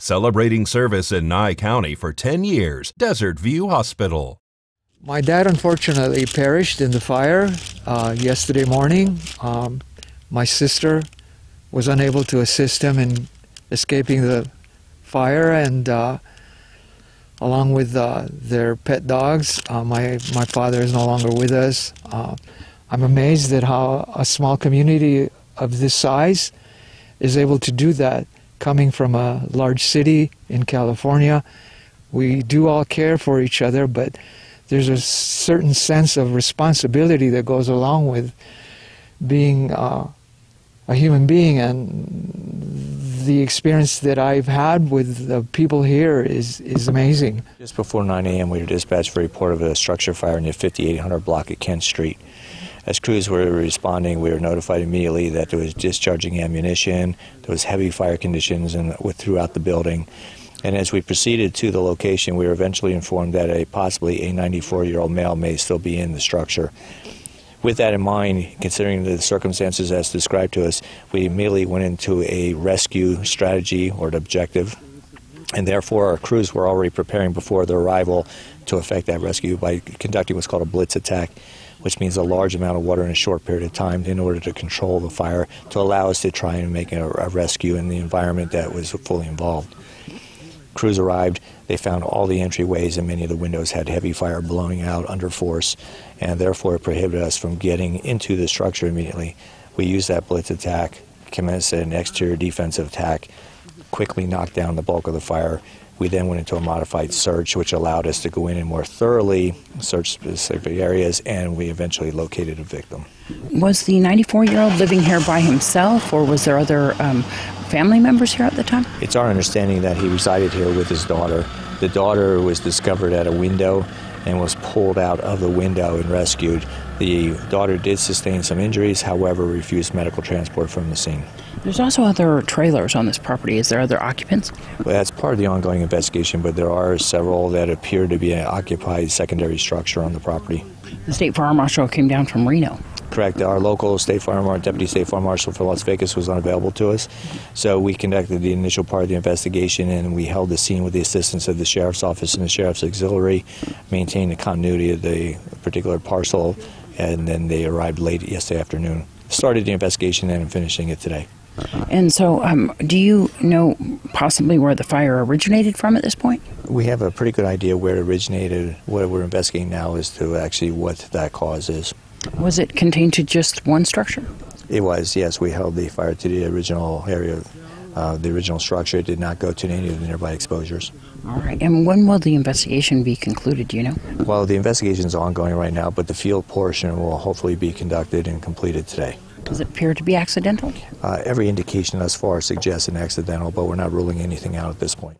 Celebrating service in Nye County for 10 years, Desert View Hospital. My dad unfortunately perished in the fire yesterday morning. My sister was unable to assist him in escaping the fire, and along with their pet dogs. My father is no longer with us. I'm amazed at how a small community of this size is able to do that. Coming from a large city in California, we do all care for each other, but there's a certain sense of responsibility that goes along with being a human being, and the experience that I've had with the people here is amazing. Just before 9 a.m. we were dispatched for a report of a structure fire in the 5800 block at Kent Street. As crews were responding, we were notified immediately that there was discharging ammunition, there was heavy fire conditions throughout the building. And as we proceeded to the location, we were eventually informed that possibly a 94-year-old male may still be in the structure. With that in mind, considering the circumstances as described to us, we immediately went into a rescue strategy or objective, and therefore our crews were already preparing before their arrival to effect that rescue by conducting what's called a blitz attack, which means a large amount of water in a short period of time in order to control the fire, to allow us to try and make a rescue in the environment that was fully involved. Crews arrived, they found all the entryways and many of the windows had heavy fire blowing out under force, and therefore it prohibited us from getting into the structure immediately. We used that blitz attack, commenced an exterior defensive attack, quickly knocked down the bulk of the fire. We then went into a modified search, which allowed us to go in and more thoroughly search specific areas, and we eventually located a victim. Was the 94-year-old living here by himself, or was there other family members here at the time? It's our understanding that he resided here with his daughter. The daughter was discovered at a window and was pulled out of the window and rescued. The daughter did sustain some injuries, however, refused medical transport from the scene. There's also other trailers on this property. Is there other occupants? Well, that's part of the ongoing investigation, but there are several that appear to be an occupied secondary structure on the property. The State Fire Marshal came down from Reno. Correct. Our local Deputy State Fire Marshal for Las Vegas was unavailable to us, so we conducted the initial part of the investigation, and we held the scene with the assistance of the Sheriff's Office and the Sheriff's Auxiliary, maintained the continuity of the particular parcel, and then they arrived late yesterday afternoon. Started the investigation and finishing it today. And so, do you know possibly where the fire originated from at this point? We have a pretty good idea where it originated. What we're investigating now is to actually what that cause is. Was it contained to just one structure? It was, yes. We held the fire to the original area, the original structure. It did not go to any of the nearby exposures. All right. And when will the investigation be concluded, do you know? Well, the investigation is ongoing right now, but the field portion will hopefully be conducted and completed today. Does it appear to be accidental? Every indication thus far suggests an accidental, but we're not ruling anything out at this point.